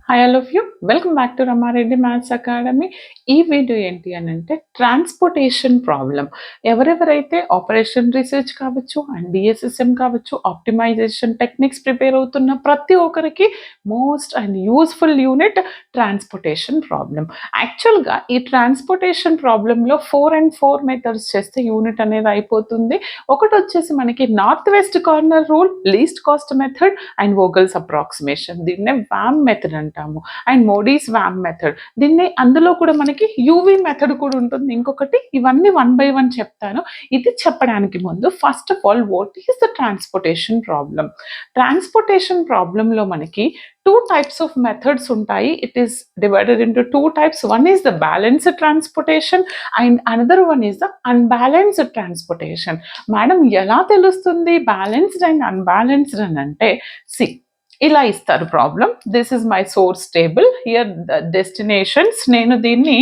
Hi all of you welcome back to Rama Reddy maths academy. ఈ video ఏంటి అని అంటే ట్రాన్స్పోర్టేషన్ ప్రాబ్లం. ఎవరెవరైతే ఆపరేషన్ రీసెర్చ్ కావచ్చు అండ్ డిఎస్ఎస్ఎం కావచ్చు ఆప్టిమైజేషన్ టెక్నిక్స్ ప్రిపేర్ అవుతున్న ప్రతి ఒక్కరికి most and useful unit transportation problem. యాక్చువల్గా ఈ ట్రాన్స్పోర్టేషన్ ప్రాబ్లంలో 4 మెథడ్స్ చేస్తే యూనిట్ అనేది అయిపోతుంది. ఒకటి వచ్చేసి మనకి north west corner rule, least cost method and Vogel's approximation, దీన్నే వ్యామ్ మెథడ్ అంటాము. అండ్ మోడీస్ వ్యామ్ మెథడ్, దీన్ని అందులో కూడా మనకి యూవి మెథడ్ కూడా ఉంటుంది ఇంకొకటి. ఇవన్నీ 1 by 1 చెప్తాను. ఇది చెప్పడానికి ముందు first of all what is the transportation problem. Transportation ప్రాబ్లంలో మనకి two types of methods ఉంటాయి. It is divided into two types. One is the balanced transportation and another one is the unbalanced transportation. Madam ఎలా తెలుస్తుంది balanced and unbalanced అని అంటే, C ఇలా ఇస్తారు problem. This is my source table, here destinations. నేను దీన్ని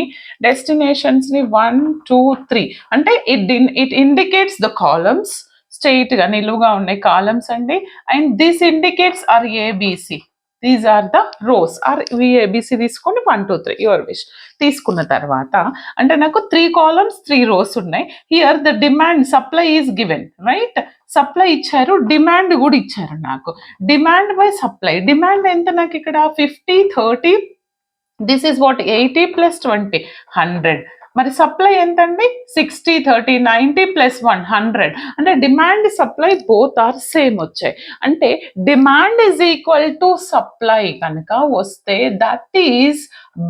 డెస్టినేషన్స్ని 1 2 3 అంటే it indicates the columns. స్ట్రెయిట్గా నిలువుగా ఉన్నాయి కాలమ్స్ అండి. And this indicates are ABC. These are the rows are ABC తీసుకోండి, 1 2 3 యువర్ విష్. తీసుకున్న తర్వాత అంటే నాకు 3 కాలమ్స్ 3 రోస్ ఉన్నాయి. Here the demand supply is given, right? Supply ఇచ్చారు, డిమాండ్ కూడా ఇచ్చారు నాకు. డిమాండ్ బై సప్లై, డిమాండ్ ఎంత నాకు ఇక్కడ 50 30, దిస్ ఈజ్ వాట్ 80 + 20 100. మరి సప్లై ఎంతండి 60 30 90 + 1 100. అంటే demand supply both are same వచ్చాయి. అంటే demand is equal to supply కనుక వస్తే that is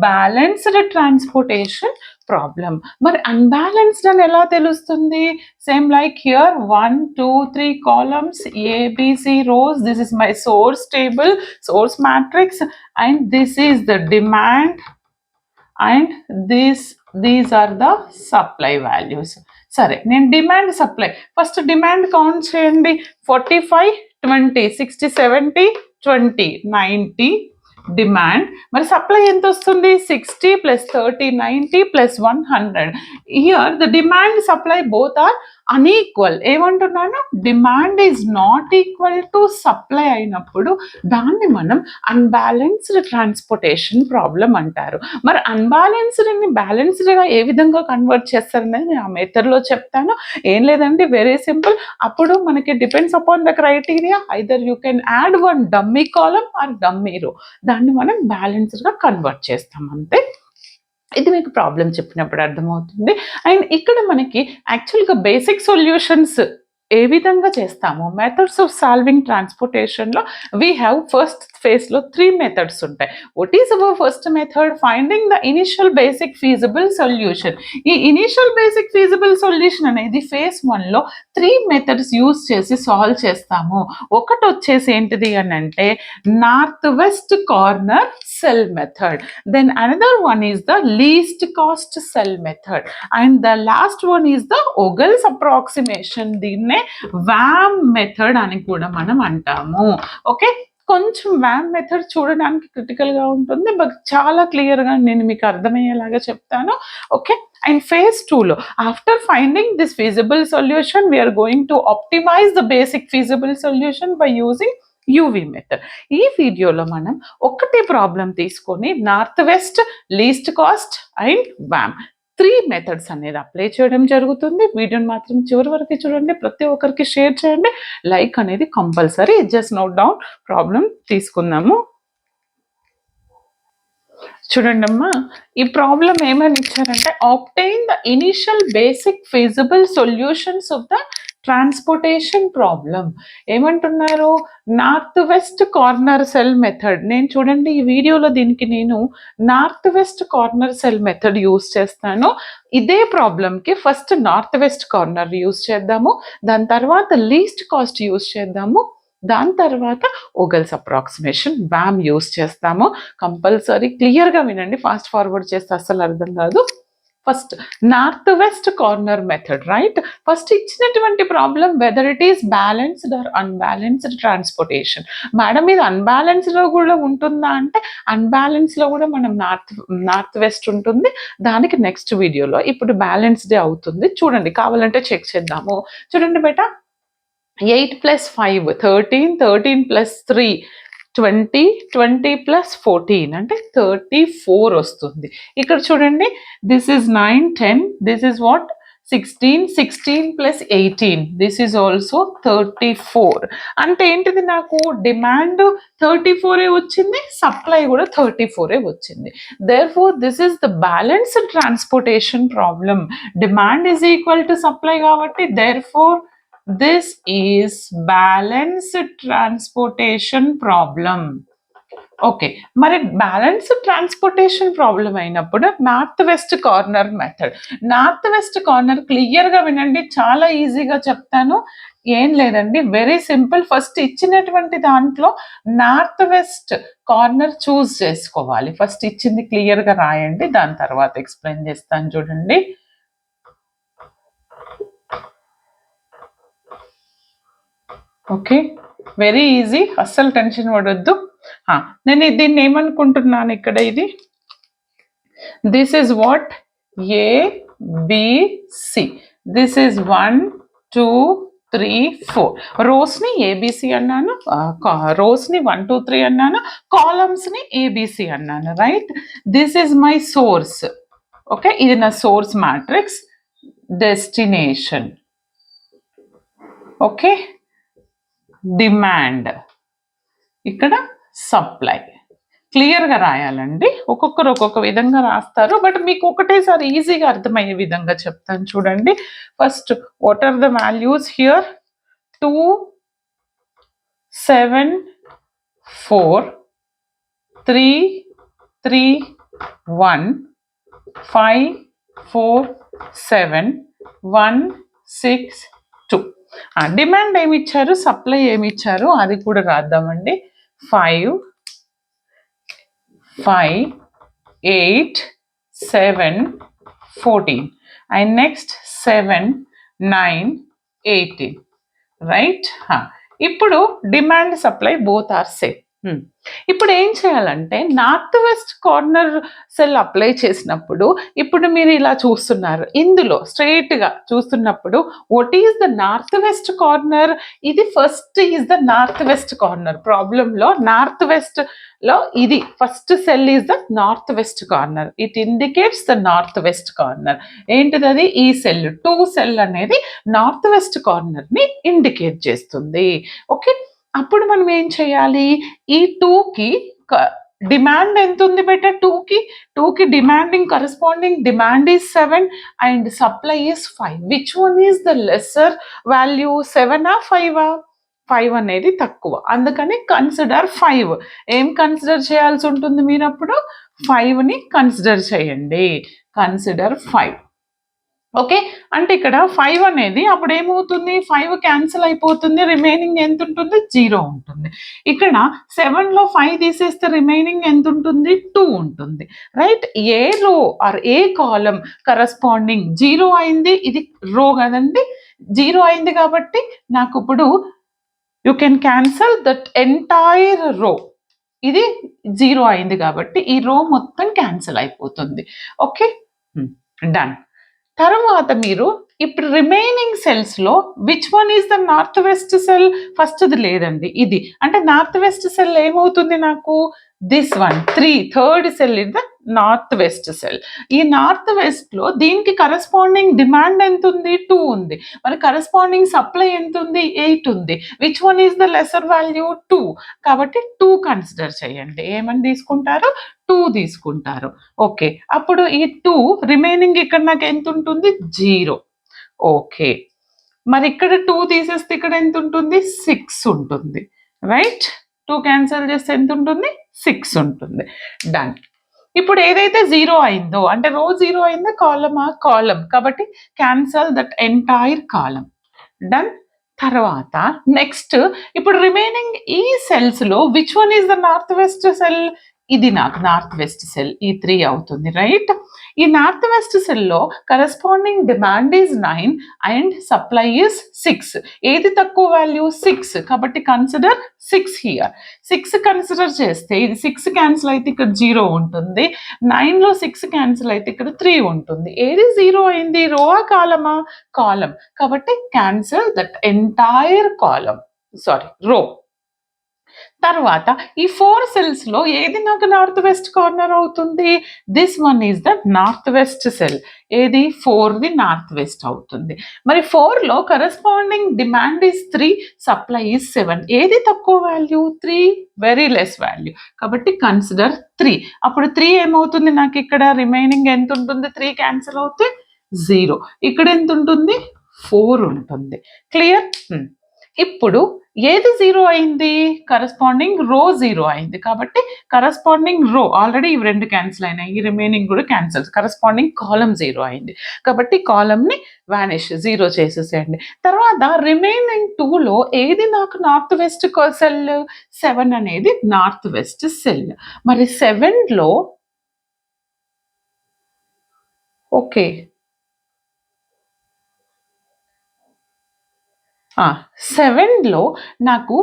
balanced transportation problem. మరి అన్బ్యాలెన్స్డ్ అని ఎలా తెలుస్తుంది? Same like here 1 2 3 columns, ABC rows. This is my source table, source matrix, and this is the demand and these are the supply values. సరే, నేను demand supply first demand count చేయండి. 45 20 60 70 20 90 demand. మరి supply ఎంత వస్తుంది? 60 + 30 90 + 100. Here the demand supply both are unequal. ఏమంటున్నాను? Demand is not equal to supply అయినప్పుడు దాన్ని మనం అన్బ్యాలెన్స్డ్ ట్రాన్స్పోర్టేషన్ ప్రాబ్లం అంటారు. మరి అన్బ్యాలెన్స్డ్ని బ్యాలెన్స్డ్గా ఏ విధంగా కన్వర్ట్ చేస్తారనేది నేను ఆ మెథడ్లో చెప్తాను. ఏం లేదండి, వెరీ సింపుల్. అప్పుడు మనకి depends upon the criteria, either you can add 1 dummy column or dummy row. దాన్ని మనం బ్యాలెన్స్డ్గా కన్వర్ట్ చేస్తాం అంతే. ఇది మీకు ప్రాబ్లం చెప్పినప్పుడు అర్థమవుతుంది. అండ్ ఇక్కడ మనకి యాక్చువల్గా బేసిక్ సొల్యూషన్స్ ఏ విధంగా చేస్తాము, మెథడ్స్ ఆఫ్ సాల్వింగ్ ట్రాన్స్పోర్టేషన్లో వీ హ్యావ్ ఫస్ట్ ఫేజ్లో 3 మెథడ్స్ ఉంటాయి. What is our first method? Finding the initial basic feasible solution. ఈ ఇనిషియల్ బేసిక్ ఫీజిబుల్ సొల్యూషన్ అనేది ఫేజ్ 1లో 3 మెథడ్స్ యూజ్ చేసి సాల్వ్ చేస్తాము. ఒకటి వచ్చేసి ఏంటిది అని అంటే north west corner cell method. Then another one is the least cost cell method, and the last one is the Ogle's approximation. దీన్నే వ్యామ్ మెథడ్ అని కూడా మనం అంటాము. ఓకే, కొంచెం వ్యామ్ మెథడ్ చూడడానికి క్రిటికల్గా ఉంటుంది, బట్ చాలా క్లియర్గా నేను మీకు అర్థమయ్యేలాగా చెప్తాను. ఓకే, అండ్ ఫేజ్ 2లో after finding this feasible solution we're going to optimise the basic feasible solution by using UV method. ఈ వీడియోలో మనం ఒకటే ప్రాబ్లం తీసుకొని north west, least cost and VAM 3 methods అనేది అప్లై చేయడం జరుగుతుంది. వీడియోని మాత్రం చివరి వరకు చూడండి, ప్రతి ఒక్కరికి షేర్ చేయండి, లైక్ అనేది compulsory. Just note down problem తీసుకుందాము. చూడండి అమ్మా, ఈ ప్రాబ్లం ఏమని ఇచ్చారంటే obtain the initial basic feasible solutions of the transportation problem. ఏమంటున్నారు? North west corner cell method. నేను చూడండి ఈ వీడియోలో దీనికి నేను north west corner cell method use చేస్తాను. ఇదే ప్రాబ్లంకి first north west corner use చేద్దాము, దాని తర్వాత లీస్ట్ కాస్ట్ యూజ్ చేద్దాము, దాని తర్వాత ఓగల్స్ అప్రాక్సిమేషన్ వ్యామ్ యూజ్ చేస్తాము. కంపల్సరీ క్లియర్గా వినండి, ఫాస్ట్ ఫార్వర్డ్ చేస్తే అస్సలు అర్థం కాదు. First north west corner method, right? First ఇచ్చినటువంటి problem whether it is balanced or unbalanced transportation. Madam ఇది అన్బ్యాలెన్స్లో కూడా ఉంటుందా అంటే అన్బ్యాలెన్స్లో కూడా మనం నార్త్ వెస్ట్ ఉంటుంది, దానికి నెక్స్ట్ వీడియోలో. ఇప్పుడు బ్యాలెన్స్డే అవుతుంది. చూడండి, కావాలంటే చెక్ చేద్దాము. చూడండి బేటా, 8 + 5 13, 13 + 3 20 ప్లస్ 14 అంటే 34 వస్తుంది. ఇక్కడ చూడండి, this is 9, 10, this is what 16 plus 18, this is also 34. అంటే ఏంటిది, నాకు డిమాండ్ 34 వచ్చింది, సప్లై కూడా 34 వచ్చింది. Therefore this is the balanced transportation problem. Demand is equal to supply కాబట్టి therefore this is balanced transportation problem. Okay, మరి బ్యాలెన్స్డ్ ట్రాన్స్పోర్టేషన్ ప్రాబ్లం అయినప్పుడు north west corner method. North west corner క్లియర్గా వినండి, చాలా ఈజీగా చెప్తాను. ఏం లేదండి, వెరీ సింపుల్. ఫస్ట్ ఇచ్చినటువంటి దాంట్లో నార్త్ వెస్ట్ కార్నర్ చూస్ చేసుకోవాలి. ఫస్ట్ ఇచ్చింది క్లియర్గా రాయండి, దాని తర్వాత ఎక్స్ప్లెయిన్ చేస్తాను చూడండి. ఓకే, వెరీ ఈజీ, అస్సలు టెన్షన్ పడొద్దు. నేను దీన్ని ఏమనుకుంటున్నాను ఇక్కడ, ఇది this is what ABC, this is 1 2 3 4 రోస్ని ఏబిసి అన్నాను, రోస్ని 1 2 3 అన్నాను, కాలమ్స్ని ఏబిసి అన్నాను, right. This is my source. Okay, ఇది నా source matrix. Destination, okay, demand, ఇక్కడ సప్లై. క్లియర్గా రాయాలండి, ఒక్కొక్కరు ఒక్కొక్క విధంగా రాస్తారు, బట్ మీకు ఒకటేసారి ఈజీగా అర్థమయ్యే విధంగా చెప్తాను చూడండి. First what are the values here, 2 7 4 3 3 1 5 4 7 1 6 2. Demand ఏమి ఇచ్చారు, సప్లై ఏమి ఇచ్చారు, అది కూడా రాద్దామండి. 5 5 8 7 14 అండ్ నెక్స్ట్ 7 9 18, రైట్. ఇప్పుడు demand supply both are same. ఇప్పుడు ఏం చేయాలంటే north west corner cell apply చేసినప్పుడు ఇప్పుడు మీరు ఇలా చూస్తున్నారు, ఇందులో స్ట్రైట్గా చూస్తున్నప్పుడు what is the north west corner, ఇది first is the north west corner. ప్రాబ్లంలో నార్త్ వెస్ట్ లో ఇది first cell is the north west corner, it indicates the north west corner. ఏంటిది అది, ఈ సెల్ 2 సెల్ అనేది నార్త్ వెస్ట్ కార్నర్ ని indicate చేస్తుంది. ఓకే, అప్పుడు మనం ఏం చేయాలి, ఈ 2కి డిమాండ్ ఎంత ఉంది బెట, 2కి demanding corresponding demand is 7 and supply is 5. Which one is the lesser value, 7ఆ 5ఆ? 5 అనేది తక్కువ, అందుకని కన్సిడర్ 5. ఏం కన్సిడర్ చేయాల్సి ఉంటుంది మీరు అప్పుడు, 5ని కన్సిడర్ చేయండి, కన్సిడర్ 5. ఓకే, అంటే ఇక్కడ 5 అనేది అప్పుడు ఏమవుతుంది, 5 క్యాన్సిల్ అయిపోతుంది, రిమైనింగ్ ఎంత ఉంటుంది, 0 ఉంటుంది. ఇక్కడ 7లో 5 తీసేస్తే రిమైనింగ్ ఎంత ఉంటుంది, 2 ఉంటుంది, రైట్. ఏ రో ఆర్ ఏ కాలం కరస్పాండింగ్ 0 అయింది, ఇది రో కదండి, 0 అయింది కాబట్టి నాకు ఇప్పుడు you can cancel that entire రో. ఇది 0 అయింది కాబట్టి ఈ రో మొత్తం క్యాన్సిల్ అయిపోతుంది. Okay, done. తర్వాత మీరు ఇప్పుడు రిమైనింగ్ సెల్స్లో which one is the north west cell, ఫస్ట్ది లేదండి, ఇది అంటే నార్త్ వెస్ట్ సెల్ ఏమవుతుంది నాకు, this one third cell in the north west cell. ఈ నార్త్ వెస్ట్లో దీనికి కరస్పాండింగ్ డిమాండ్ ఎంత ఉంది, 2 ఉంది, మరి కరస్పాండింగ్ సప్లై ఎంత ఉంది, 8 ఉంది. Which one is the lesser value, 2, కాబట్టి 2 కన్సిడర్ చేయండి. ఏమని తీసుకుంటారు, 2 తీసుకుంటారు. ఓకే, అప్పుడు ఈ 2 రిమైనింగ్ ఇక్కడ నాకు ఎంత ఉంటుంది, 0. ఓకే, మరి ఇక్కడ 2 తీసేస్తే ఇక్కడ ఎంత ఉంటుంది, 6 ఉంటుంది, రైట్. 2 క్యాన్సిల్ చేస్తే ఎంత ఉంటుంది, 6 ఉంటుంది, డన్. ఇప్పుడు ఏదైతే 0 అయిందో అంటే రో 0 అయిందో కాలం కాబట్టి cancel that entire column, done. తర్వాత నెక్స్ట్ ఇప్పుడు రిమైనింగ్ ఈ సెల్స్లో which one is the north west cell, ఇది నాకు నార్త్ వెస్ట్ సెల్, ఈ 3 అవుతుంది, రైట్. ఈ నార్త్ వెస్ట్ సెల్లో corresponding demand is 9 and supply is 6. ఏది తక్కువ వాల్యూ, 6, కాబట్టి కన్సిడర్ 6 హియర్. 6 కన్సిడర్ చేస్తే ఇది 6 క్యాన్సిల్ అయితే ఇక్కడ 0 ఉంటుంది, 9లో 6 క్యాన్సిల్ అయితే ఇక్కడ 3 ఉంటుంది. ఏది 0 అయింది, రోవా కాలమా, కాలం, కాబట్టి cancel that entire column, sorry row. తర్వాత ఈ 4 సెల్స్లో ఏది నాకు నార్త్ వెస్ట్ కార్నర్ అవుతుంది? This one is the north west cell. ఏది 4ది నార్త్ వెస్ట్ అవుతుంది. మరి 4లో corresponding demand is 3, supply is 7. ఏది తక్కువ వాల్యూ? 3, very less value. కాబట్టి కన్సిడర్ 3. అప్పుడు 3 ఏమవుతుంది నాకు ఇక్కడ? రిమైనింగ్ ఎంత ఉంటుంది? 3 క్యాన్సిల్ అవుతే 0. ఇక్కడ ఎంత ఉంటుంది? 4 ఉంటుంది. క్లియర్? ఇప్పుడు ఏది 0 అయింది? కరస్పాండింగ్ రో 0 అయింది. కాబట్టి కరస్పాండింగ్ రో ఆల్రెడీ ఇవి 2 క్యాన్సిల్ అయినాయి, ఈ రిమైనింగ్ కూడా క్యాన్సిల్. కరస్పాండింగ్ కాలం 0 అయింది. కాబట్టి కాలంని వానిష్ 0 చేసేసేయండి. తర్వాత రిమైనింగ్ 2లో ఏది నాకు నార్త్ వెస్ట్ సెల్? 7 అనేది నార్త్ వెస్ట్ సెల్. మరి 7లో ఓకే 7లో నాకు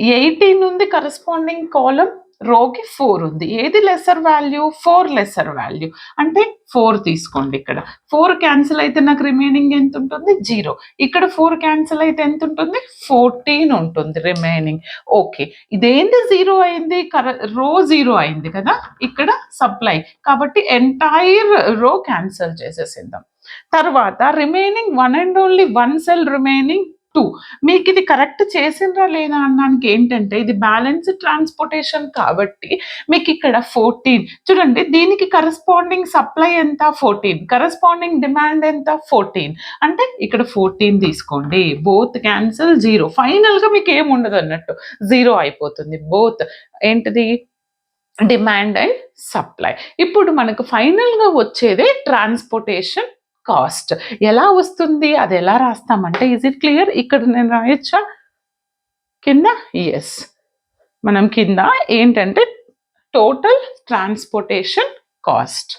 18 ఉంది కరస్పాండింగ్ కాలం, రోకి 4 ఉంది. ఏది లెసర్ వాల్యూ? 4 lesser value. అంటే 4 తీసుకోండి. ఇక్కడ 4 క్యాన్సిల్ అయితే నాకు రిమైనింగ్ ఎంత ఉంటుంది? 0. ఇక్కడ 4 క్యాన్సిల్ అయితే ఎంత ఉంటుంది? 14 ఉంటుంది రిమైనింగ్. ఓకే, ఇదేంటి 0 అయింది? రో 0 అయింది కదా ఇక్కడ సప్లై. కాబట్టి ఎంటైర్ రో క్యాన్సిల్ చేసేసిందాం. తర్వాత remaining 1 and only 1 cell remaining 2. మీకు ఇది కరెక్ట్ చేసిండ్రా లేదా అన్నానికి ఏంటంటే ఇది బ్యాలెన్స్ ట్రాన్స్పోర్టేషన్ కాబట్టి మీకు ఇక్కడ 14 చూడండి. దీనికి కరస్పాండింగ్ సప్లై ఎంత? 14. కరస్పాండింగ్ డిమాండ్ ఎంత? 14. అంటే ఇక్కడ 14 తీసుకోండి. Both cancel 0. ఫైనల్గా మీకు ఏం ఉండదు అన్నట్టు, 0 అయిపోతుంది బోత్. ఏంటిది? Demand and supply. ఇప్పుడు మనకు ఫైనల్గా వచ్చేదే ట్రాన్స్పోర్టేషన్ కాస్ట్. ఎలా వస్తుంది? అది ఎలా రాస్తామంటే, ఈజ్ ఇట్ క్లియర్? ఇక్కడ నేను రాయొచ్చా కింద? ఎస్, మనం కింద ఏంటంటే total transportation cost.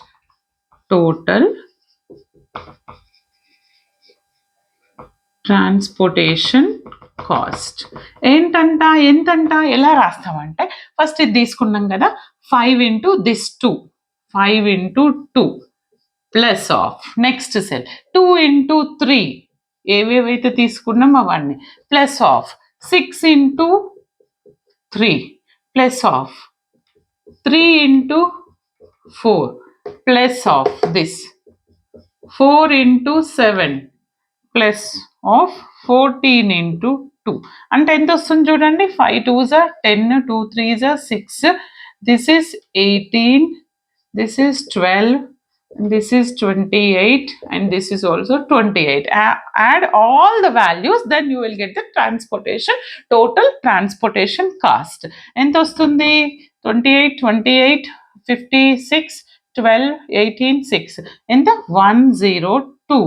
Total transportation cost ఏంటంట? ఎంతంట? ఎలా రాస్తామంటే ఫస్ట్ ఇది తీసుకున్నాం కదా, 5 into this 2, 5 into 2 plus of next cell 2 into 3, ఏవేవైతే తీసుకున్నాం అవన్నీ, plus of 6 into 3 plus of 3 into 4 plus of this 4 into 7 plus of 14 into 2. అంటే ఎంత వస్తుంది చూడండి? 5 2s are 10, 2 3s are 6, this is 18, this is 12, this is 28, and this is also 28. Add all the values, then you will get the transportation, total transportation cost. ఎంత వస్తుంది? 28 28 56 12 18 6 ఎంత? 102.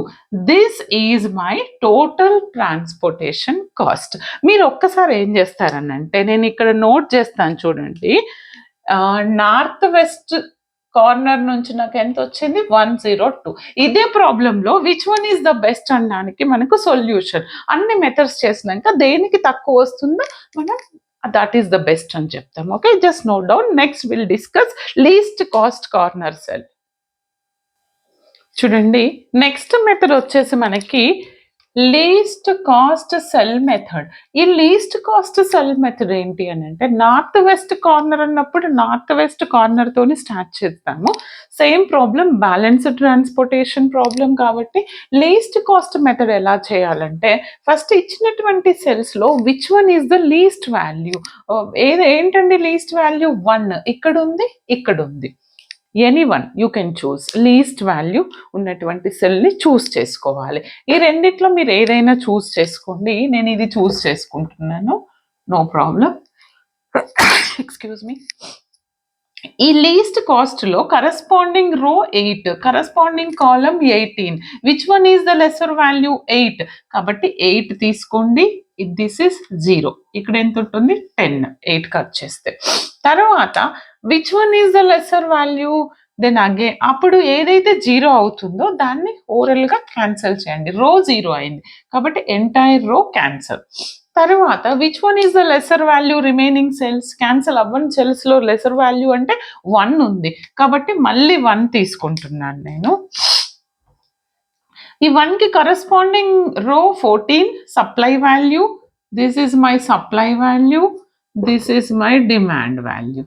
This is my total transportation cost. మీరు ఒక్కసారి ఏం చేస్తారనంటే, నేను ఇక్కడ note చేస్తాను చూడండి. నార్త్ వెస్ట్ కార్నర్ నుంచి నాకు ఎంత వచ్చింది? 102. ఇదే ప్రాబ్లంలో which one is the best అనడానికి మనకు సొల్యూషన్. అన్ని మెథడ్స్ చేసినాక దేనికి తక్కువ వస్తుందో మనం దట్ ఈస్ ద బెస్ట్ అని చెప్తాం. Okay, just note down. Next will discuss least cost corner cell. చూడండి, నెక్స్ట్ మెథడ్ వచ్చేసి మనకి లీస్ట్ కాస్ట్ సెల్ మెథడ్. ఈ లీస్ట్ కాస్ట్ సెల్ మెథడ్ ఏంటి అని అంటే, నార్త్ వెస్ట్ కార్నర్ అన్నప్పుడు నార్త్ వెస్ట్ కార్నర్ తోని స్టార్ట్ చేస్తాము. Same problem, balance transportation problem. కాబట్టి లీస్ట్ కాస్ట్ మెథడ్ ఎలా చేయాలంటే, ఫస్ట్ ఇచ్చినటువంటి సెల్స్ లో which one is the least value. ఏంటండి లీస్ట్ వాల్యూ? 1 ఇక్కడ ఉంది, ఇక్కడ ఉంది. Any one you can choose. Least value ఉన్నటువంటి సెల్ని చూస్ చేసుకోవాలి. ఈ రెండిట్లో మీరు ఏదైనా చూస్ చేసుకోండి. నేను ఇది చూస్ చేసుకుంటున్నాను, నో ప్రాబ్లం. Excuse me. ఈ లీస్ట్ కాస్ట్లో corresponding row 8, corresponding column 18. Which one is the lesser value? 8. కాబట్టి 8 తీసుకోండి. This is 0. ఇక్కడ ఎంత ఉంటుంది? 10. 8 కట్ చేస్తే తర్వాత which one is the lesser value? Then again అప్పుడు ఏదైతే 0 అవుతుందో దాన్ని ఓరల్గా క్యాన్సిల్ చేయండి. రో 0 అయింది కాబట్టి ఎంటైర్ రో క్యాన్సిల్. తర్వాత which one is the lesser value? Remaining cells. Cancel అవ్వని సెల్స్లో లెసర్ వాల్యూ అంటే 1 ఉంది కాబట్టి మళ్ళీ 1 తీసుకుంటున్నాను నేను. ఈ 1కి కరస్పాండింగ్ రో 14 supply value. This is my supply value. This is my demand value.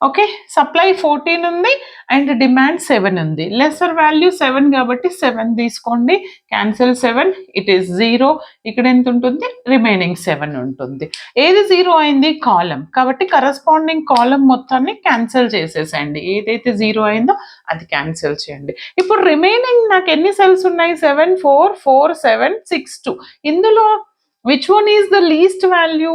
Okay, supply 14 ఉంది అండ్ డిమాండ్ 7 ఉంది. లెసర్ వాల్యూ 7 కాబట్టి 7 తీసుకోండి. Cancel 7, it is 0. ఇక్కడ ఎంత ఉంటుంది? రిమైనింగ్ 7 ఉంటుంది. ఏది 0 అయింది? కాలం. కాబట్టి కరస్పాండింగ్ కాలం మొత్తాన్ని క్యాన్సిల్ చేసేసండి. ఏదైతే 0 అయిందో అది క్యాన్సిల్ చేయండి. ఇప్పుడు రిమైనింగ్ నాకు ఎన్ని సెల్స్ ఉన్నాయి? 7, 4, 4, 7, 6, 2. ఇందులో which one is the least value?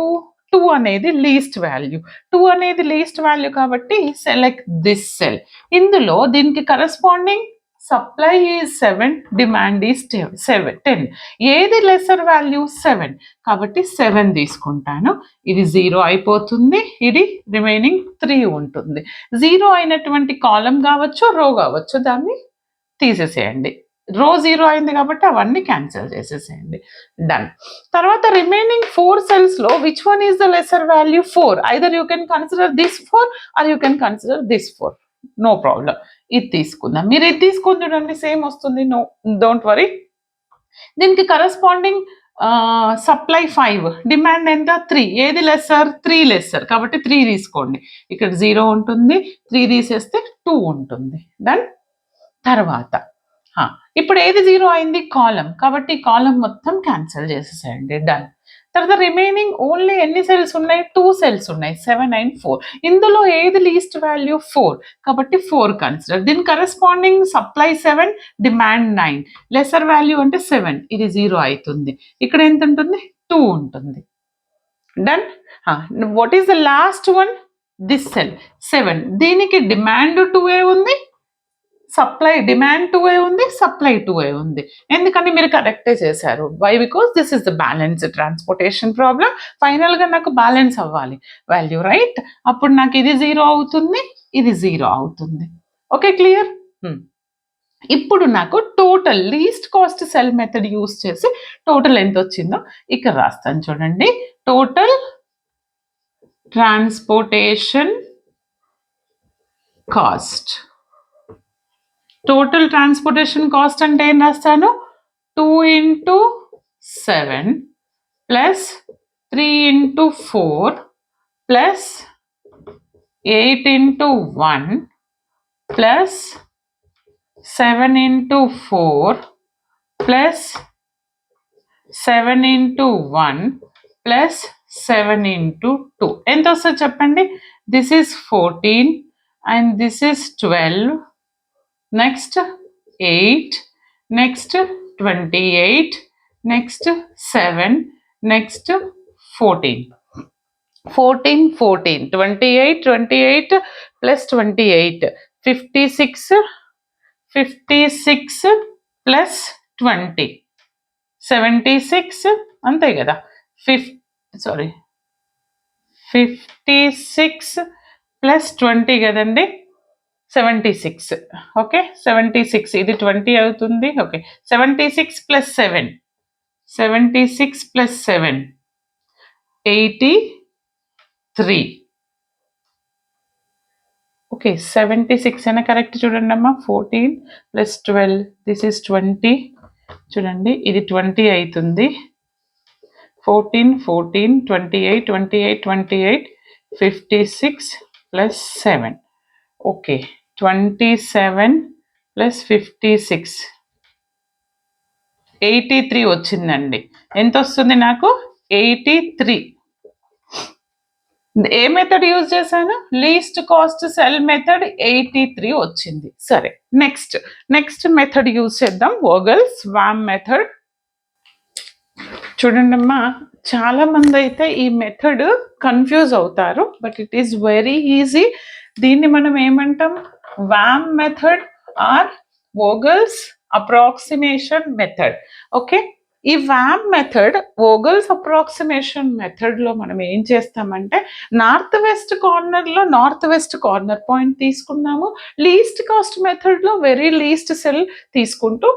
2 అనేది లీస్ట్ వాల్యూ. 2 అనేది లీస్ట్ వాల్యూ కాబట్టి సెలెక్ట్ దిస్ సెల్. ఇందులో దీనికి corresponding supply is 7, demand is 10. ఏది లెసర్ వాల్యూ? 7. కాబట్టి 7 తీసుకుంటాను. ఇది 0 అయిపోతుంది. ఇది రిమైనింగ్ 3 ఉంటుంది. 0 అయినటువంటి కాలం కావచ్చు, రో కావచ్చు, దాన్ని తీసేసేయండి. రో 0 అయింది కాబట్టి అవన్నీ క్యాన్సిల్ చేసేసేయండి. డన్. తర్వాత రిమైనింగ్ 4 సెల్స్లో which one is the lesser value? 4. Either you can consider this 4 or you can consider this 4. No problem. ఇది తీసుకుందాం. మీరు ఇది తీసుకుని చూడండి, సేమ్ వస్తుంది. No, don't worry. దీనికి కరస్పాండింగ్ సప్లై 5, డిమాండ్ ఎంత? 3. ఏది లెసర్? 3 లెసర్ కాబట్టి 3 తీసుకోండి. ఇక్కడ 0 ఉంటుంది, 3 తీసేస్తే 2 ఉంటుంది. డన్. తర్వాత ఇప్పుడు ఏది 0 అయింది? కాలం. కాబట్టి కాలం మొత్తం క్యాన్సిల్ చేసేసేయండి. డన్. తర్వాత రిమైనింగ్ ఓన్లీ ఎన్ని సెల్స్ ఉన్నాయి? 2 సెల్స్ ఉన్నాయి, 7 and 4. ఇందులో ఏది లీస్ట్ వాల్యూ? 4. కాబట్టి 4 కన్సిడర్. దీని corresponding supply 7, demand 9. Lesser value అంటే 7. ఇది 0 అవుతుంది. ఇక్కడ ఎంత ఉంటుంది? 2 ఉంటుంది. Done. What is the last one? This cell 7. దీనికి డిమాండ్ 2 ఉంది, సప్లై డిమాండ్ 2 ఉంది, సప్లై 2 ఉంది. ఎందుకని? మీరు కరెక్టే చేశారు. Why? Because this is the balance transportation problem. ఫైనల్గా నాకు బ్యాలెన్స్ అవ్వాలి వాల్యూ, రైట్? అప్పుడు నాకు ఇది 0 అవుతుంది, ఇది 0 అవుతుంది. Okay, clear? ఇప్పుడు నాకు total least cost cell method use చేసి టోటల్ ఎంత వచ్చిందో ఇక్కడ రాస్తాను చూడండి. Total transportation cost. Total transportation cost అంటే ఏం రాస్తాను? 2 into 7 plus 3 into 4 plus 8 into 1 plus 7 into 4 plus 7 into 1 plus 7 into 2. ఎంత వస్తుంది చెప్పండి? This is 14 and this is 12. Next 8, next 28, next 7, next 14. 14, 14, 28, 28 plus 28, 56, 56 plus 20, 76 అంతే కదా? 56 plus 20 కదండి, 76. ఓకే, 76. ఇది 20 అవుతుంది. Okay, 76 plus 7, 76 plus 7, 83. ఓకే, 76 అయినా కరెక్ట్ చూడండి అమ్మా. 14 plus 12, దిస్ ఈస్ 20. చూడండి, ఇది 20 అవుతుంది. 14, 14, 28, 28, 28, 56 plus 7. ఓకే, 27 plus 56, 83 వచ్చిందండి. ఎంత వస్తుంది నాకు? 83. ఏ మెథడ్ యూజ్ చేశాను? Least cost cell method. 83 వచ్చింది. సరే, నెక్స్ట్ మెథడ్ యూజ్ చేద్దాం. వోగెల్స్ స్వామ్ మెథడ్. చూడండి అమ్మా, చాలా మంది అయితే ఈ మెథడ్ కన్ఫ్యూజ్ అవుతారు, but it is very easy. దీన్ని మనం ఏమంటాం? VAM method or Vogel's approximation method. Okay, ఈ వామ్ మెథడ్, వోగెల్స్ అప్రాక్సిమేషన్ మెథడ్లో మనం ఏం చేస్తామంటే, నార్త్ వెస్ట్ కార్నర్ పాయింట్ తీసుకున్నాము. లీస్ట్ కాస్ట్ మెథడ్లో వెరీ లీస్ట్ సెల్ తీసుకుంటూ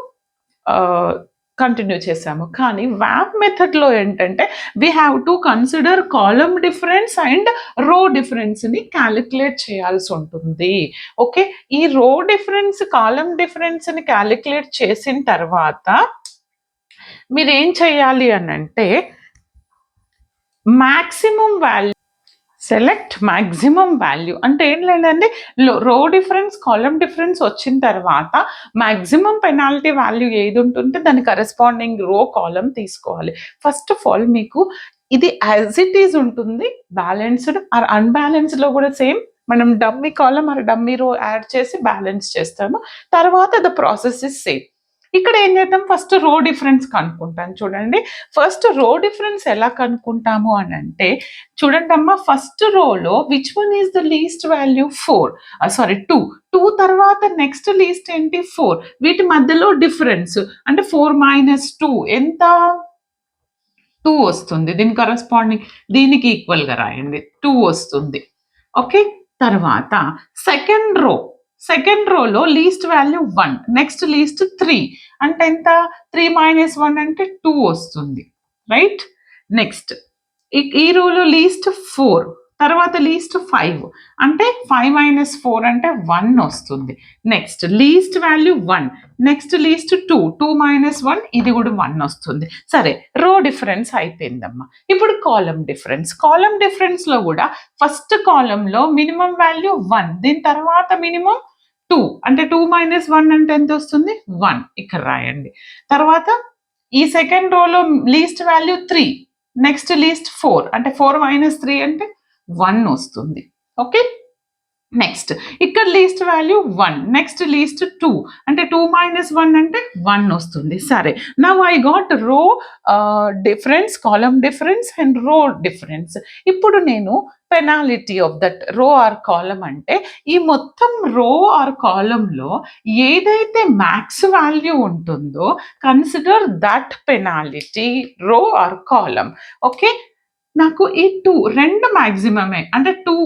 కంటిన్యూ చేసాము. కానీ వామ్ మెథడ్లో ఏంటంటే we have to consider column difference and రో డిఫరెన్స్ని క్యాలిక్యులేట్ చేయాల్సి ఉంటుంది. ఓకే, ఈ రో డిఫరెన్స్, కాలమ్ డిఫరెన్స్ని క్యాలిక్యులేట్ చేసిన తర్వాత మీరు ఏం చేయాలి అని అంటే, maximum value select maximum value అంటే ఏం లేదండి, రో డిఫరెన్స్ కాలమ్ డిఫరెన్స్ వచ్చిన తర్వాత మ్యాక్సిమం పెనాల్టీ వాల్యూ ఏది ఉంటుంటే దాని కరెస్పాండింగ్ రో కాలమ్ తీసుకోవాలి. ఫస్ట్ ఆఫ్ ఆల్ మీకు ఇది యాజ్ ఇట్ ఈజ్ ఉంటుంది, బ్యాలెన్స్డ్ ఆర్ అన్బ్యాలెన్స్డ్లో కూడా సేమ్. మనం డమ్మీ కాలమ్ ఆర్ డమ్మీ రో యాడ్ చేసి బ్యాలెన్స్ చేస్తాము. తర్వాత ద ప్రాసెస్ ఇస్ సేమ్. ఇక్కడ ఏం చేద్దాం, ఫస్ట్ రో డిఫరెన్స్ కనుక్కుంటాను. చూడండి, ఫస్ట్ రో డిఫరెన్స్ ఎలా కనుక్కుంటాము అని అంటే, చూడండి అమ్మ, ఫస్ట్ రోలో which one is the least value 4, 2 తర్వాత నెక్స్ట్ లీస్ట్ ఏంటి 4, వీటి మధ్యలో డిఫరెన్స్ అంటే 4 - 2 ఎంత 2 వస్తుంది. దీని కరస్పాండింగ్ దీనికి ఈక్వల్ గా రాయండి, 2 వస్తుంది. ఓకే, తర్వాత సెకండ్ రోలో లీస్ట్ వాల్యూ 1, నెక్స్ట్ లీస్ట్ 3 అంటే ఎంత 3 - 1 అంటే 2 వస్తుంది, రైట్. నెక్స్ట్ ఈ రోలో లీస్ట్ 4 తర్వాత లీస్ట్ 5 అంటే 5 - 4 అంటే 1 వస్తుంది. Next least value 1, next least 2, 2 - 1 ఇది కూడా 1 వస్తుంది. సరే, రో డిఫరెన్స్ అయిపోయిందమ్మా. ఇప్పుడు కాలమ్ డిఫరెన్స్ లో కూడా ఫస్ట్ కాలంలో మినిమం వాల్యూ 1, దీని తర్వాత మినిమం 2 అంటే 2 - 1 అంటే ఎంత వస్తుంది 1, ఇక్కడ రాయండి. తర్వాత ఈ సెకండ్ రోలో లీస్ట్ వాల్యూ 3, నెక్స్ట్ లీస్ట్ 4 అంటే 4 - 3 అంటే 1 వస్తుంది. ఓకే, నెక్స్ట్ ఇక్కడ లీస్ట్ వాల్యూ 1, నెక్స్ట్ లీస్ట్ 2 అంటే 2 - 1 అంటే 1 వస్తుంది. సరే, నవ్ ఐ గాట్ రో డిఫరెన్స్, కాలమ్ డిఫరెన్స్ అండ్ రో డిఫరెన్స్. ఇప్పుడు నేను పెనాలిటీ ఆఫ్ దట్ రో ఆర్ కాలమ్ అంటే ఈ మొత్తం రో ఆర్ కాలంలో ఏదైతే మ్యాక్స్ వాల్యూ ఉంటుందో కన్సిడర్ దట్ పెనాలిటీ రో ఆర్ కాలమ్. ఓకే, నాకు ఈ 2 రెండు మ్యాక్సిమమే అంటే 2,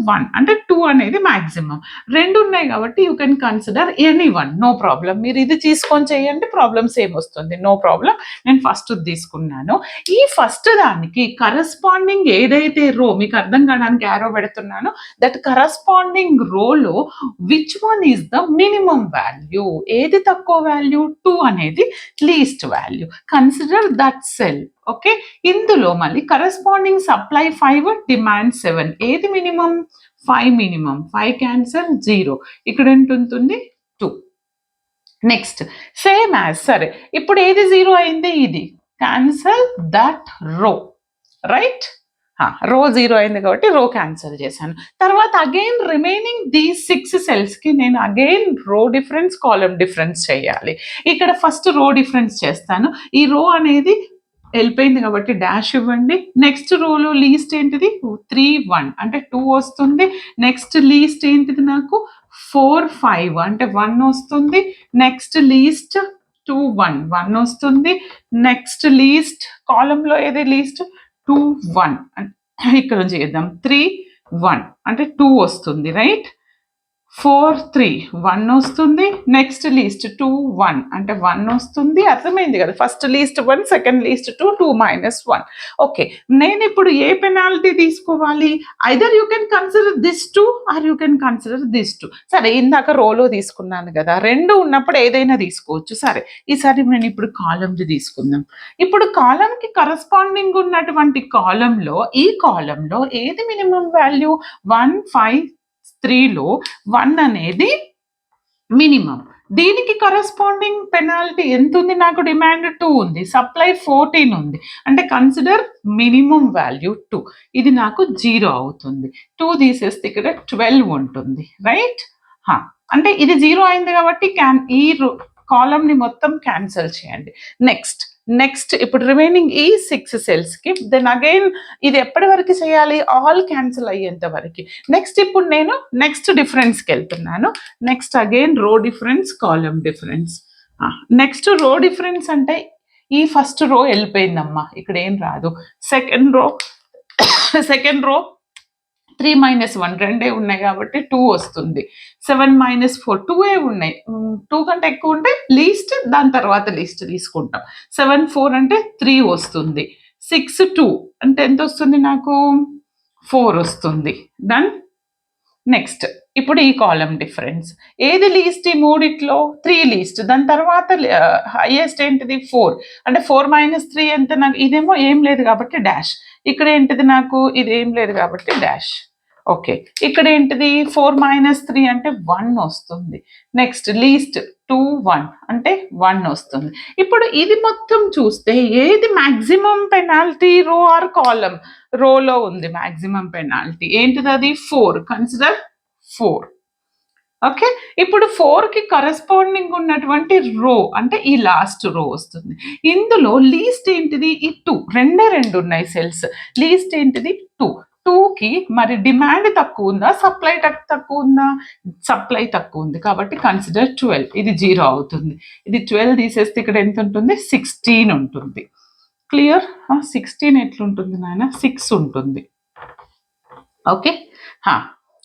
1 అంటే 2 అనేది మ్యాక్సిమం. రెండు ఉన్నాయి కాబట్టి you can consider any one, no problem. మీరు ఇది తీసుకొని చేయండి, ప్రాబ్లం సేమ్ వస్తుంది, నో ప్రాబ్లం. నేను ఫస్ట్ తీసుకున్నాను. ఈ ఫస్ట్ దానికి కరస్పాండింగ్ ఏదైతే రో, మీకు అర్థం కావడానికి యారో పెడుతున్నాను, దట్ కరస్పాండింగ్ రోలో which one is the minimum value, ఏది తక్కువ వాల్యూ 2 అనేది least value, consider that cell. Okay, ఇందులో మళ్ళీ కరస్పాండింగ్ సప్లై 5, డిమాండ్ 7, ఏది మినిమం 5 మినిమం, 5 క్యాన్సల్ 0, ఇక్కడ ఉంటుంది 2. నెక్స్ట్ సేమ్ యాజ్, సరే ఇప్పుడు ఏది 0 అయింది, ఇది క్యాన్సల్ దట్ రో, రైట్. రో 0 అయింది కాబట్టి రో క్యాన్సల్ చేశాను. తర్వాత అగైన్ రిమైనింగ్ దీస్ 6 సెల్స్కి నేను అగైన్ రో డిఫరెన్స్ కాలమ్ డిఫరెన్స్ చేయాలి. ఇక్కడ ఫస్ట్ రో డిఫరెన్స్ చేస్తాను. ఈ రో అనేది వెళ్ళిపోయింది కాబట్టి డాష్ ఇవ్వండి. నెక్స్ట్ రోలో లీస్ట్ ఏంటిది 3, 1 అంటే 2 వస్తుంది. నెక్స్ట్ లీస్ట్ ఏంటిది నాకు 4, 5 అంటే 1 వస్తుంది. నెక్స్ట్ లీస్ట్ 2, 1 వస్తుంది. నెక్స్ట్ లీస్ట్ కాలంలో ఏది లీస్ట్ 2, 1 ఇక్కడ నుంచి చేద్దాం. 3, 1 అంటే 2 వస్తుంది, రైట్. 4, 3 1 వస్తుంది. నెక్స్ట్ లీస్ట్ 2, 1 అంటే 1 వస్తుంది. అర్థమైంది కదా, first least 1, second least 2, 2 - 1. Okay, నేను ఇప్పుడు ఏ పెనాల్టీ తీసుకోవాలి, either you can consider this 2 or you can consider this 2. సరే, ఇందాక రోలో తీసుకున్నాను కదా, రెండు ఉన్నప్పుడు ఏదైనా తీసుకోవచ్చు. సరే, ఈసారి నేను ఇప్పుడు కాలంది తీసుకుందాం. ఇప్పుడు కాలంకి కరస్పాండింగ్ ఉన్నటువంటి కాలంలో ఈ కాలంలో ఏది మినిమం వాల్యూ 1, 5, 3లో 1 అనేది మినిమం. దీనికి కరస్పాండింగ్ పెనాల్టీ ఎంత ఉంది, నాకు డిమాండ్ 2 ఉంది, సప్లై 14 ఉంది, అంటే కన్సిడర్ మినిమం వాల్యూ 2. ఇది నాకు 0 అవుతుంది. 2 తీసేస్తే ఇక్కడ 12 ఉంటుంది, రైట్. అంటే ఇది 0 అయింది కాబట్టి ఈ కాలమ్ని మొత్తం క్యాన్సిల్ చేయండి. నెక్స్ట్ ఇప్పుడు రిమైనింగ్ ఈ 6 సెల్స్కి దెన్ అగైన్ ఇది ఎప్పటి వరకు చేయాలి, ఆల్ క్యాన్సిల్ అయ్యేంత వరకు. నెక్స్ట్ ఇప్పుడు నేను నెక్స్ట్ డిఫరెన్స్కి వెళ్తున్నాను. నెక్స్ట్ అగైన్ రో డిఫరెన్స్, కాలమ్ డిఫరెన్స్. నెక్స్ట్ రో డిఫరెన్స్ అంటే ఈ ఫస్ట్ రో వెళ్ళిపోయిందమ్మా, ఇక్కడ ఏం రాదు. సెకండ్ రో 3 - 1 రెండే ఉన్నాయి కాబట్టి 2 వస్తుంది. 7 - 4 2 ఉన్నాయి. 2 కంటే ఎక్కువ ఉంటే లీస్ట్, దాని తర్వాత లీస్ట్ తీసుకుంటాం. 7, 4 అంటే 3 వస్తుంది. 6, 2 అంటే ఎంత వస్తుంది నాకు 4 వస్తుంది. డన్. నెక్స్ట్ ఇప్పుడు ఈ కాలం డిఫరెన్స్ ఏది లీస్ట్ ఈ మూడిట్లో 3 లీస్ట్, దాని తర్వాత హైయెస్ట్ ఏంటిది 4, అంటే 4 - 3 ఎంత నాకు, ఇదేమో ఏం లేదు కాబట్టి డాష్, ఇక్కడ ఏంటిది నాకు ఇది ఏం లేదు కాబట్టి డాష్. ఓకే, ఇక్కడ ఏంటిది 4 - 3 అంటే 1 వస్తుంది. నెక్స్ట్ లీస్ట్ 2 1 అంటే 1 వస్తుంది. ఇప్పుడు ఇది మొత్తం చూస్తే ఏది మాక్సిమం పెనాల్టీ, రో ఆర్ కాలం? రోలో ఉంది మాక్సిమం పెనాల్టీ. ఏంటిది అది? 4. కన్సిడర్ 4. ఓకే, ఇప్పుడు 4కి కరస్పాండింగ్ ఉన్నటువంటి రో అంటే ఈ లాస్ట్ రో వస్తుంది. ఇందులో లీస్ట్ ఏంటిది? ఈ 2. రెండు ఉన్నాయి సెల్స్. లీస్ట్ ఏంటిది? 2. 2కి మరి డిమాండ్ తక్కువ ఉందా, సప్లై తక్కువ ఉందా? సప్లై తక్కువ ఉంది కాబట్టి కన్సిడర్ 12. ఇది 0 అవుతుంది. ఇది 12 తీసేస్తే ఇక్కడ ఎంత ఉంటుంది? 16 ఉంటుంది. క్లియర్? 16 ఎట్లుంటుంది నాయన? 6 ఉంటుంది. Okay,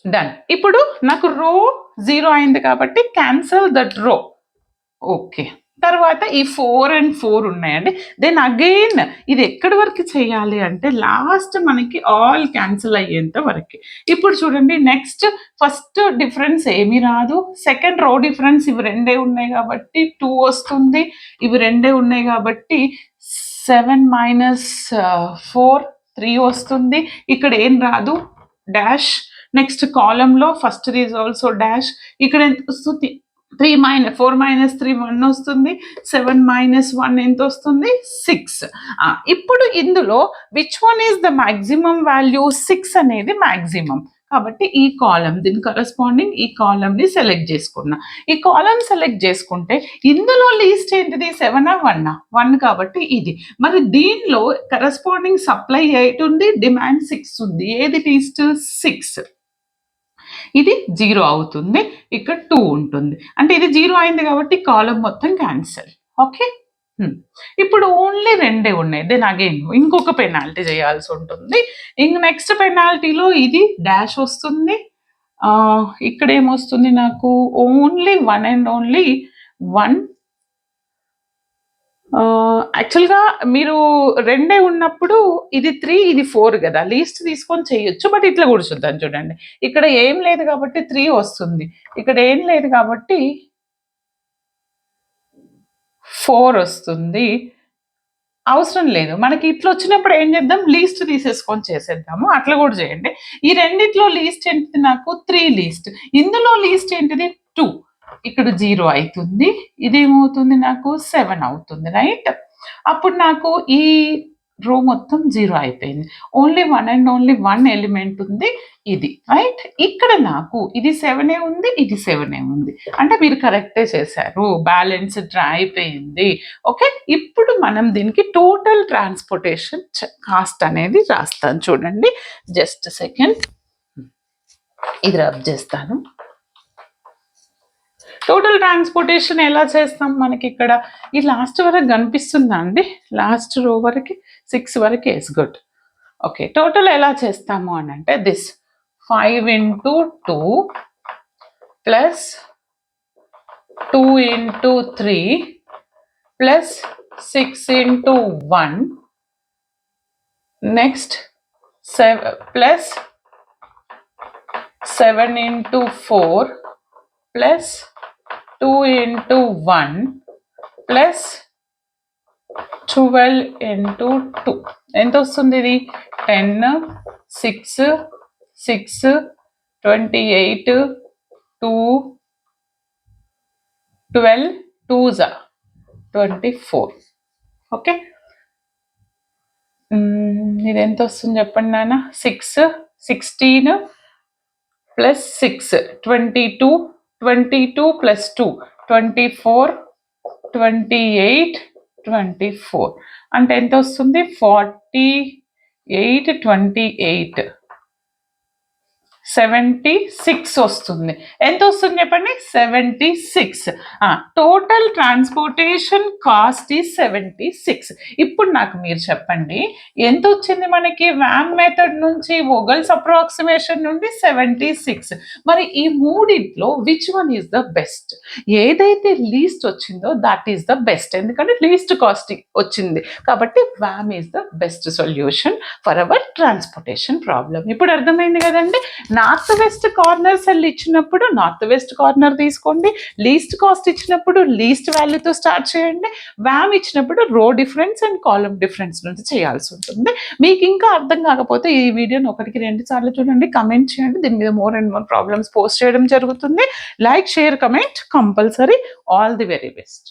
done. ఇప్పుడు నాకు రో 0 అయింది కాబట్టి క్యాన్సల్ దట్ రో. ఓకే, తర్వాత ఈ 4 and 4 ఉన్నాయండి. దెన్ అగైన్ ఇది ఎక్కడి వరకు చేయాలి అంటే లాస్ట్ మనకి ఆల్ క్యాన్సిల్ అయ్యేంత వరకు. ఇప్పుడు చూడండి, నెక్స్ట్ ఫస్ట్ డిఫరెన్స్ ఏమీ రాదు. సెకండ్ రో డిఫరెన్స్ ఇవి రెండే ఉన్నాయి కాబట్టి 2 వస్తుంది. ఇవి రెండే ఉన్నాయి కాబట్టి 7 - 4 3 వస్తుంది. ఇక్కడ ఏం రాదు, డాష్. నెక్స్ట్ కాలంలో ఫస్ట్ ఈజ్ ఆల్సో డాష్. ఇక్కడ ఎంత వస్తుంది? 4 - 3 1 వస్తుంది. 7 - 1 ఎంత వస్తుంది? 6. ఇప్పుడు ఇందులో which one is the maximum value? 6 అనేది మాక్సిమం కాబట్టి ఈ కాలం, దీని కరస్పాండింగ్ ఈ కాలంని సెలెక్ట్ చేసుకున్నా. ఈ కాలం సెలెక్ట్ చేసుకుంటే ఇందులో లీస్ట్ ఏంటిది? 7 1 1 కాబట్టి ఇది. మరి దీనిలో కరస్పాండింగ్ సప్లై 8 ఉంది, డిమాండ్ 6 ఉంది. ఏది లీస్ట్? 6. ఇది 0 అవుతుంది. ఇక్కడ 2 ఉంటుంది. అంటే ఇది 0 అయింది కాబట్టి కాలం మొత్తం క్యాన్సల్. ఓకే, ఇప్పుడు ఓన్లీ రెండే ఉన్నాయి. దెన్ అగైన్ ఇంకొక పెనాల్టీ చేయాల్సి ఉంటుంది. ఇంక నెక్స్ట్ పెనాల్టీలో ఇది డాష్ వస్తుంది. ఇక్కడ ఏమొస్తుంది నాకు? Only 1 and only 1. యాక్చువల్గా మీరు రెండే ఉన్నప్పుడు ఇది 3 ఇది 4 కదా, లీస్ట్ తీసుకొని చేయొచ్చు. బట్ ఇట్లా కూడా చూద్దాం. చూడండి, ఇక్కడ ఏం లేదు కాబట్టి 3 వస్తుంది. ఇక్కడ ఏం లేదు కాబట్టి 4 వస్తుంది. అవసరం లేదు మనకి. ఇట్లా వచ్చినప్పుడు ఏం చేద్దాం? లీస్ట్ తీసేసుకొని చేసేద్దాము. అట్లా కూడా చేయండి. ఈ రెండిట్లో లీస్ట్ ఏంటిది నాకు? 3 లీస్ట్. ఇందులో లీస్ట్ ఏంటిది? 2. ఇక్కడ 0 అవుతుంది. ఇదేమవుతుంది నాకు? 7 అవుతుంది. రైట్? అప్పుడు నాకు ఈ రో మొత్తం 0 అయిపోయింది. ఓన్లీ 1 and only 1 ఎలిమెంట్ ఉంది, ఇది. రైట్? ఇక్కడ నాకు ఇది 7 ఉంది, ఇది 7 ఉంది. అంటే మీరు కరెక్టే చేశారు, బ్యాలెన్స్ డ్రా అయిపోయింది. ఓకే, ఇప్పుడు మనం దీనికి టోటల్ ట్రాన్స్పోర్టేషన్ కాస్ట్ అనేది రాస్తాను. చూడండి, జస్ట్ సెకండ్, ఇది రబ్ చేస్తాను. టోటల్ ట్రాన్స్పోర్టేషన్ ఎలా చేస్తాం? మనకి ఇక్కడ ఈ లాస్ట్ వరకు కనిపిస్తుందా అండి? లాస్ట్ రో వరకు 6 వరకు ఎస్, గుడ్. ఓకే, టోటల్ ఎలా చేస్తాము అని అంటే this 5 into 2 plus 2 into 3 plus 6 into 1 next 7 plus 7 into 4 plus 2 into 1 plus 12 into 2 ఎంత వస్తుంది? ఇది 10 6 6 28 2 12 2s 24. ఓకే, ఇది ఎంత వస్తుంది చెప్పండి నాన్న? 6 16 ప్లస్ 6 22 22 ప్లస్ 2 24 28 24 అంటే ఎంత వస్తుంది? 48 28 76 వస్తుంది. ఎంత వస్తుంది చెప్పండి? 76. టోటల్ ట్రాన్స్పోర్టేషన్ కాస్ట్ ఈ 76. ఇప్పుడు నాకు మీరు చెప్పండి, ఎంత వచ్చింది మనకి? వ్యామ్ మెథడ్ నుంచి వోగల్స్ అప్రాక్సిమేషన్ నుండి 76. మరి ఈ మూడిట్లో which one is the best? ఏదైతే లీస్ట్ వచ్చిందో దట్ ఈస్ ద బెస్ట్. ఎందుకంటే లీస్ట్ కాస్ట్ వచ్చింది కాబట్టి VAM is the best solution for our transportation problem. ఇప్పుడు అర్థమైంది కదండి? నార్త్ వెస్ట్ కార్నర్ సెల్ ఇచ్చినప్పుడు నార్త్ వెస్ట్ కార్నర్ తీసుకోండి, లీస్ట్ కాస్ట్ ఇచ్చినప్పుడు లీస్ట్ వాల్యూతో స్టార్ట్ చేయండి, వ్యామ్ ఇచ్చినప్పుడు రో డిఫరెన్స్ అండ్ కాలమ్ డిఫరెన్స్ నుంచి చేయాల్సి ఉంటుంది. మీకు ఇంకా అర్థం కాకపోతే ఈ వీడియోని 1-2 సార్లు చూడండి, కమెంట్ చేయండి, దీని మీద more and more problems post చేయడం జరుగుతుంది. Like, share, comment compulsory. All the very best.